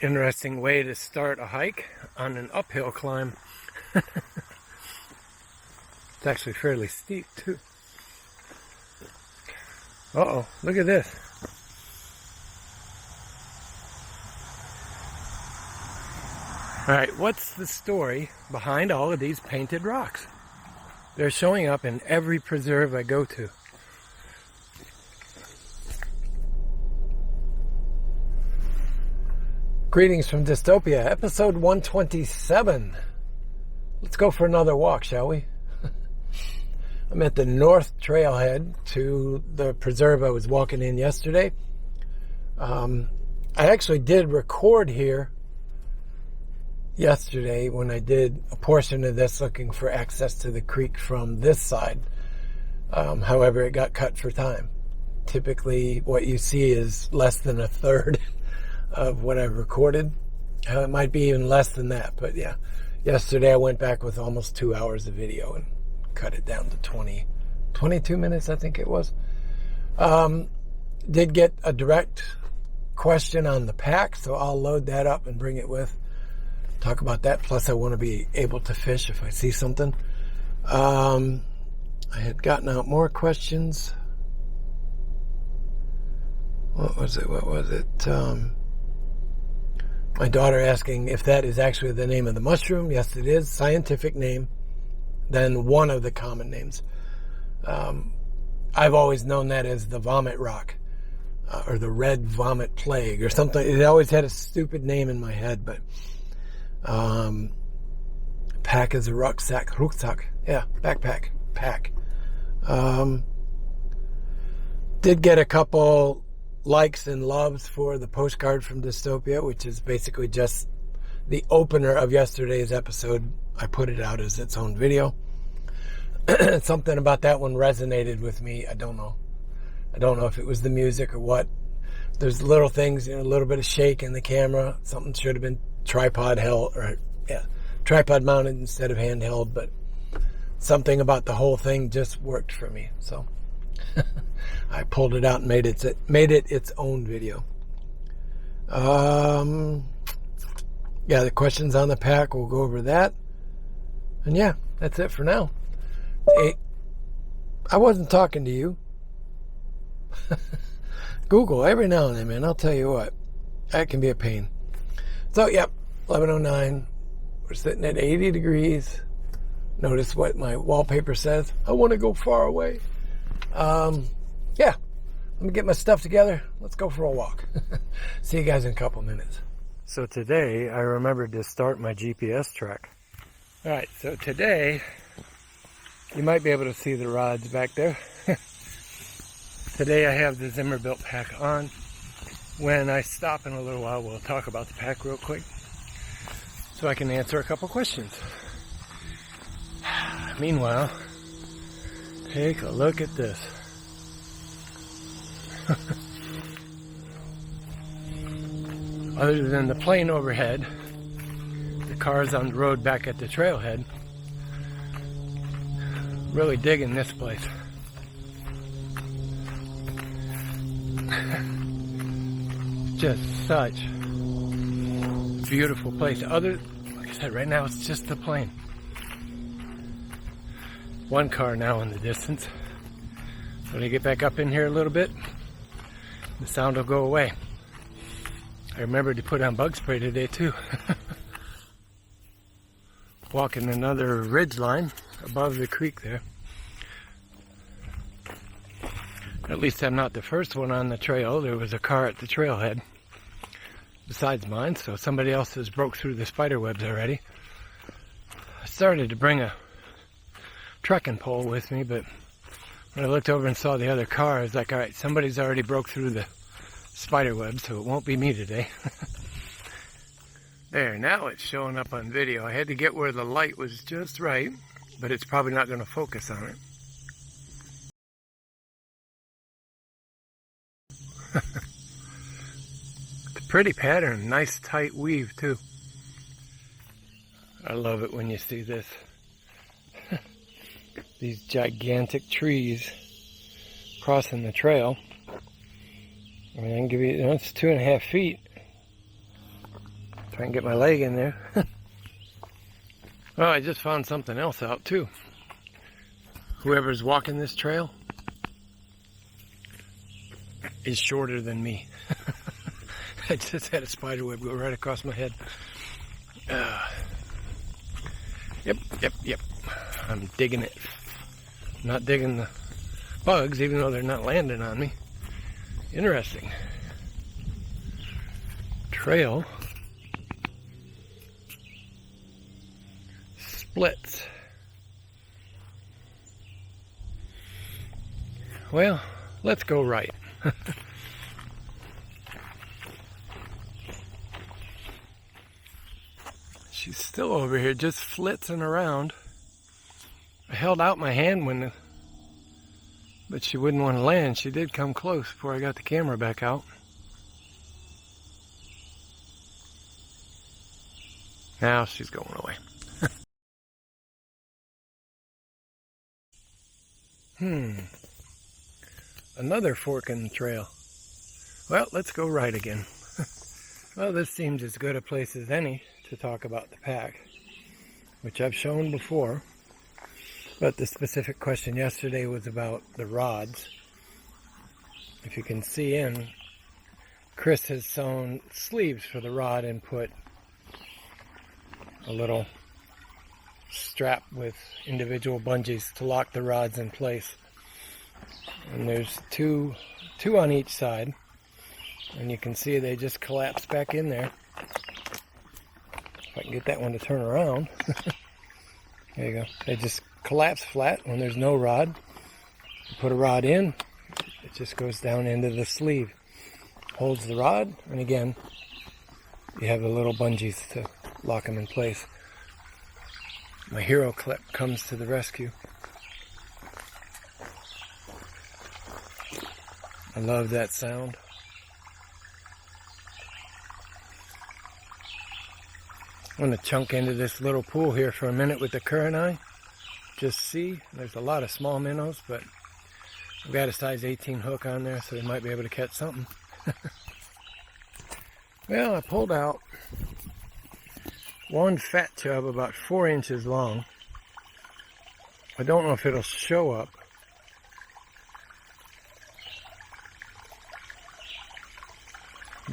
Interesting way to start a hike on an uphill climb. It's actually fairly steep too. Uh-oh, look at this. Alright, what's the story behind all of these painted rocks? They're showing up in every preserve I go to. Greetings from Dystopia, episode 127. Let's go for another walk, shall we? I'm at the north trailhead to the preserve I was walking in yesterday. I actually did record here yesterday when I did a portion of this looking for access to the creek from this side. However, it got cut for time. Typically, what you see is less than a third of what I've recorded. It might be even less than that, but yeah. Yesterday I went back with almost 2 hours of video and cut it down to 22 minutes, I think it was. Did get a direct question on the pack, so I'll load that up and bring it with. Talk about that. Plus I want to be able to fish if I see something. I had gotten out more questions. What was it? My daughter asking if that is actually the name of the mushroom. Yes, it is. Scientific name. Then one of the common names. I've always known that as the vomit rock. Or the red vomit plague or something. It always had a stupid name in my head, but pack is a rucksack. Yeah, backpack. Pack. Did get a couple likes and loves for the postcard from Dystopia, which is basically just the opener of yesterday's episode. I put it out as its own video. Something about that one resonated with me. I don't know if it was the music or what. There's little things, a little bit of shake in the camera. Something should have been tripod mounted instead of handheld, but something about the whole thing just worked for me. So I pulled it out and made it its own video. Yeah, the questions on the pack, we'll go over that. And yeah, that's it for now. Hey, I wasn't talking to you. Google every now and then, man. I'll tell you what, that can be a pain. So, yep, 11:09. We're sitting at 80 degrees. Notice what my wallpaper says. I want to go far away. Yeah, let me get my stuff together. Let's go for a walk. See you guys in a couple minutes. So today, I remembered to start my GPS track. All right, so today, you might be able to see the rods back there. Today I have the Zimmer-built pack on. When I stop in a little while, we'll talk about the pack real quick so I can answer a couple questions. Meanwhile, take a look at this. Other than the plane overhead, the cars on the road back at the trailhead, really digging this place. Just such a beautiful place. Like I said, right now it's just the plane. One car now in the distance. When I get back up in here a little bit, the sound will go away. I remembered to put on bug spray today too. Walking another ridge line above the creek there. At least I'm not the first one on the trail. There was a car at the trailhead besides mine, so somebody else has broke through the spider webs already. I started to bring a trekking pole with me, but when I looked over and saw the other car, I was like, all right, somebody's already broke through the spider web, so it won't be me today. There, now it's showing up on video. I had to get where the light was just right, but it's probably not going to focus on it. It's a pretty pattern, nice tight weave too. I love it when you see this. These gigantic trees crossing the trail. I mean, I can give you, it's 2.5 feet. I can get my leg in there. Well, I just found something else out too. Whoever's walking this trail is shorter than me. I just had a spider web go right across my head. Yep. I'm digging it. I'm not digging the bugs, even though they're not landing on me. Interesting. Trail splits. Well, let's go right. She's still over here just flitzing around. I held out my hand but she wouldn't want to land. She did come close before I got the camera back out. Now she's going away. Another fork in the trail. Well, let's go right again. Well, this seems as good a place as any to talk about the pack, which I've shown before. But the specific question yesterday was about the rods. If you can see in, Chris has sewn sleeves for the rod and put a little strap with individual bungees to lock the rods in place. And there's two on each side. And you can see they just collapse back in there. If I can get that one to turn around. There you go. They just collapse flat when there's no rod. You put a rod in, it just goes down into the sleeve. Holds the rod, and again, you have the little bungees to lock them in place. My hero clip comes to the rescue. I love that sound. I'm going to chunk into this little pool here for a minute with the current eye. Just see, there's a lot of small minnows, but I've got a size 18 hook on there, so we might be able to catch something. Well, I pulled out one fat chub about 4 inches long. I don't know if it'll show up.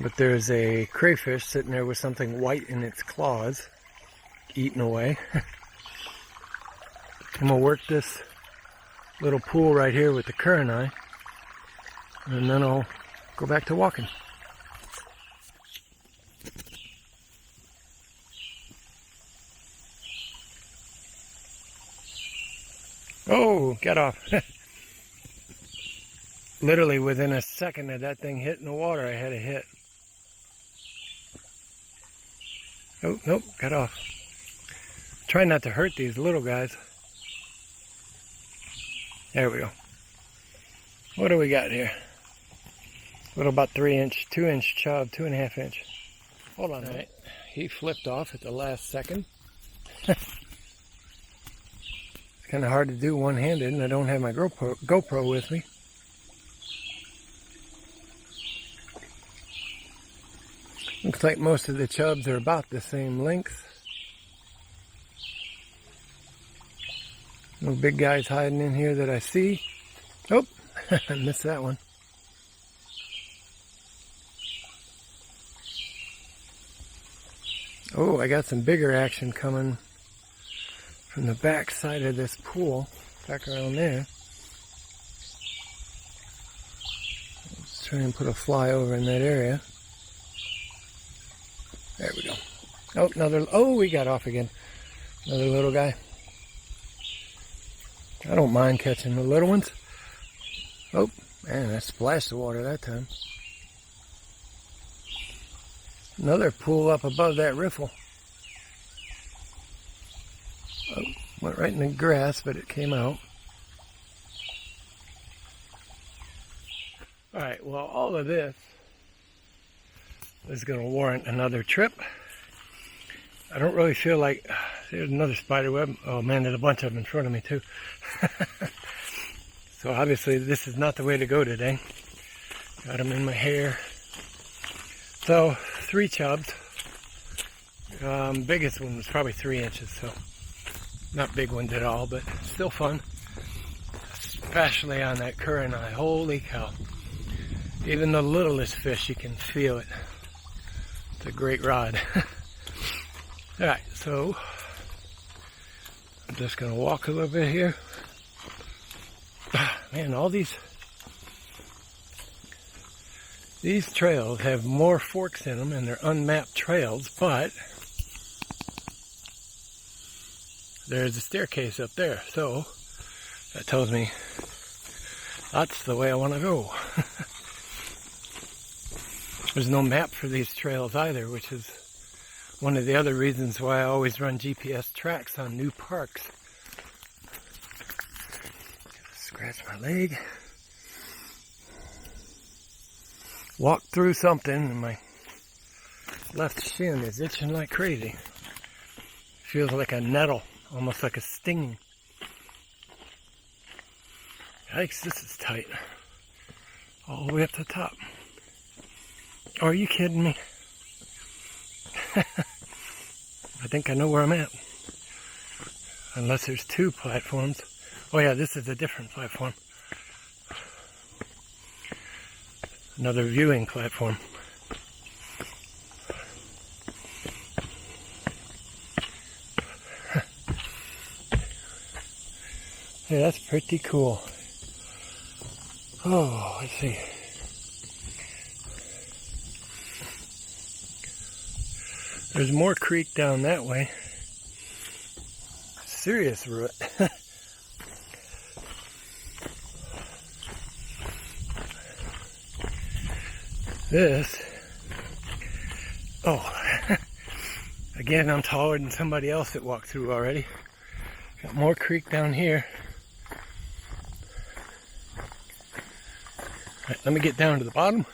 But there's a crayfish sitting there with something white in its claws, eating away. I'm going to work this little pool right here with the current eye, and then I'll go back to walking. Oh, get off. Literally within a second of that thing hitting the water, I had a hit. Oh, nope, got off. Try not to hurt these little guys. There we go. What do we got here? Little about 2 inch chub, 2.5 inch. Hold on. All right. He flipped off at the last second. It's kind of hard to do one-handed, and I don't have my GoPro with me. Looks like most of the chubs are about the same length. No big guys hiding in here that I see. Oh, I missed that one. Oh, I got some bigger action coming from the back side of this pool, back around there. Let's try and put a fly over in that area. There we go. Oh, we got off again. Another little guy. I don't mind catching the little ones. Oh, man, I splashed the water that time. Another pool up above that riffle. Oh, went right in the grass, but it came out. Alright, well, all of this is going to warrant another trip. I don't really feel like... There's another spider web. Oh man, there's a bunch of them in front of me too. So obviously this is not the way to go today. Got them in my hair. So 3 chubs. Biggest one was probably 3 inches, so not big ones at all, but still fun. Especially on that current eye. Holy cow. Even the littlest fish, you can feel it. It's a great rod. Alright, so I'm just going to walk a little bit here. Man, all these trails have more forks in them, and they're unmapped trails, but there's a staircase up there, so that tells me that's the way I want to go. There's no map for these trails either, which is one of the other reasons why I always run GPS tracks on new parks. Scratch my leg. Walked through something and my left shin is itching like crazy. Feels like a nettle, almost like a stinging. Yikes, this is tight. All the way up to the top. Are you kidding me? I think I know where I'm at. Unless there's 2 platforms. Oh yeah, this is a different platform. Another viewing platform. Yeah, that's pretty cool. Oh, let's see. There's more creek down that way. Serious root. This, again, I'm taller than somebody else that walked through already. Got more creek down here. Right, let me get down to the bottom.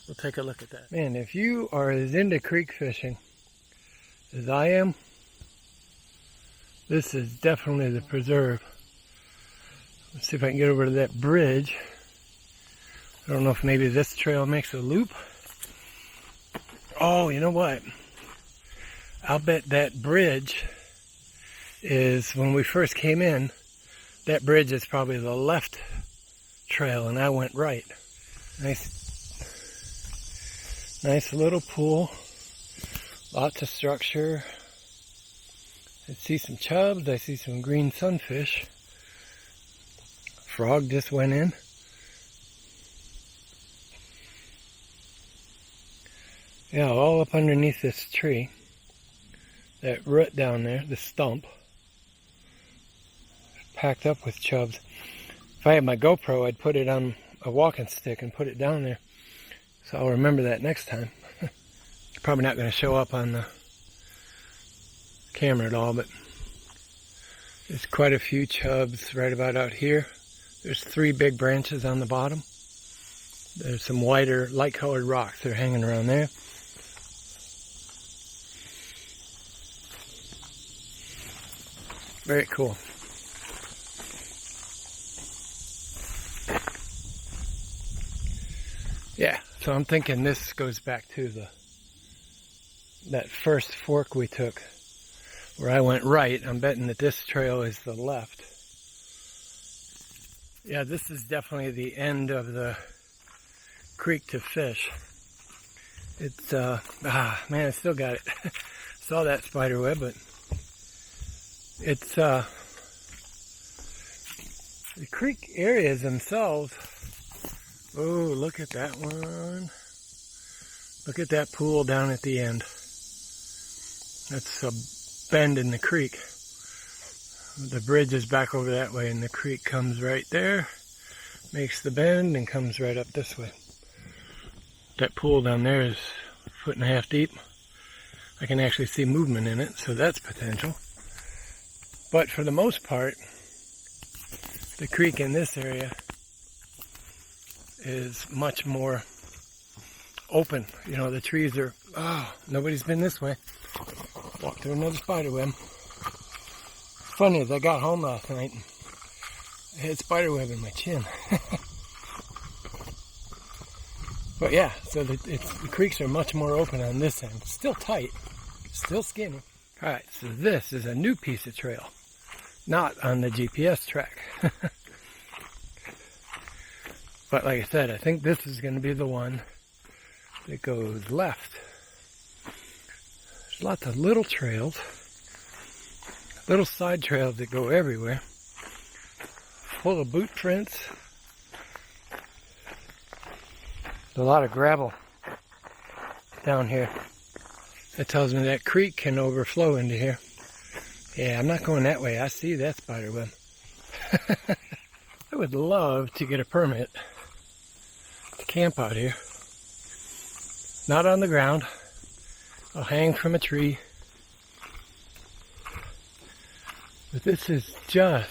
We'll take a look at that. Man, if you are as into creek fishing as I am, this is definitely the preserve. Let's see if I can get over to that bridge. I don't know if maybe this trail makes a loop. Oh, you know what? I'll bet that bridge is, when we first came in, that bridge is probably the left trail and I went right. Nice little pool. Lots of structure. I see some chubs. I see some green sunfish. Frog just went in. Yeah, all up underneath this tree. That root down there, the stump, packed up with chubs. If I had my GoPro, I'd put it on a walking stick and put it down there. So I'll remember that next time. Probably not going to show up on the camera at all, but there's quite a few chubs right about out here. There's 3 big branches on the bottom. There's some whiter, light-colored rocks that are hanging around there. Very cool. Yeah, so I'm thinking this goes back to that first fork we took where I went right. I'm betting that this trail is the left. Yeah, this is definitely the end of the creek to fish. It's, man, I still got it. Saw that spider web, but it's, the creek areas themselves. Oh, look at that one. Look at that pool down at the end. That's a bend in the creek. The bridge is back over that way and the creek comes right there, makes the bend and comes right up this way. That pool down there is 1.5 feet deep. I can actually see movement in it, so that's potential. But for the most part, the creek in this area is much more open. You know, the trees are, nobody's been this way. Walked through another spider web. Funny is I got home last night and I had spider web in my chin. But yeah, so the creeks are much more open on this end. Still tight, Still skinny. Alright, so this is a new piece of trail. Not on the GPS track. But like I said, I think this is going to be the one that goes left. There's lots of little trails. Little side trails that go everywhere. Full of boot prints. There's a lot of gravel down here. That tells me that creek can overflow into here. Yeah, I'm not going that way. I see that spider web. I would love to get a permit to camp out here. Not on the ground. I'll hang from a tree. But this is just...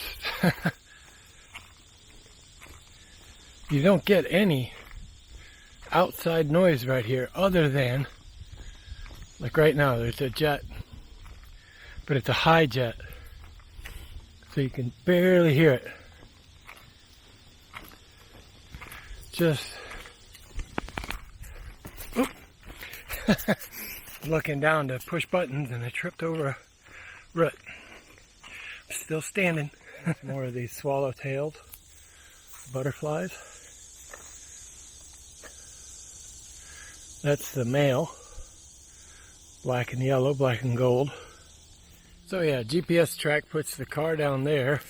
You don't get any outside noise right here other than, like right now, there's a jet, but it's a high jet, so you can barely hear it. Just looking down to push buttons and I tripped over a root. I'm still standing. More of these swallow-tailed butterflies. That's the male. Black and yellow, black and gold. So yeah, GPS track puts the car down there.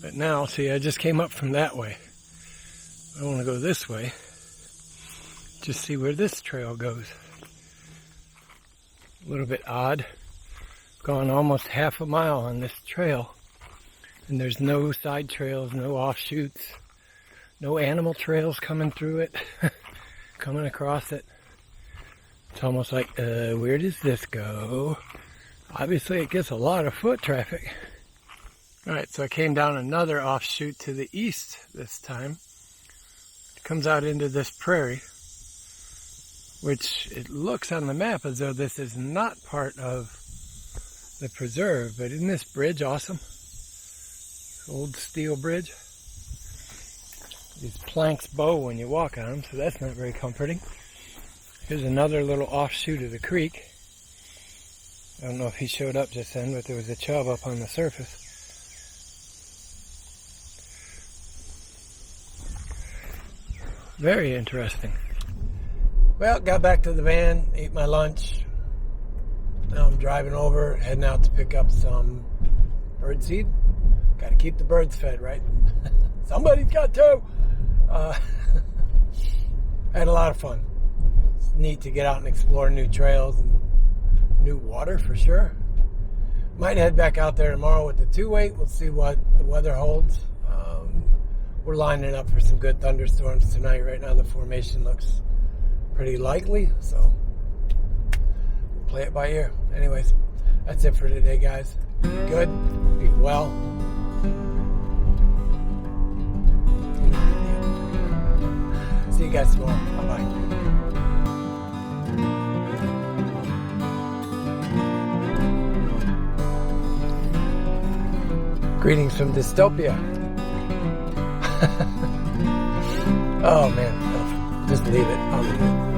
But now, see, I just came up from that way. I want to go this way. Just see where this trail goes. A little bit odd. Gone almost half a mile on this trail. And there's no side trails, no offshoots, no animal trails coming through it. Coming across it. It's almost like, where does this go? Obviously it gets a lot of foot traffic. Alright, so I came down another offshoot to the east this time. It comes out into this prairie, which it looks on the map as though this is not part of the preserve, but isn't this bridge awesome? Old steel bridge. These planks bow when you walk on them, so that's not very comforting. Here's another little offshoot of the creek. I don't know if he showed up just then, but there was a chub up on the surface. Very interesting. Well, got back to the van, ate my lunch. Now I'm driving over, heading out to pick up some bird seed. Got to keep the birds fed, right? Somebody's got to. I had a lot of fun. It's neat to get out and explore new trails and new water for sure. Might head back out there tomorrow with the 2-weight. We'll see what the weather holds. We're lining up for some good thunderstorms tonight. Right now the formation looks pretty likely, so play it by ear. Anyways, that's it for today, guys. Be good, be well. See you guys tomorrow. Bye-bye. Greetings from Dystopia. Oh man, just leave it. I'll leave it.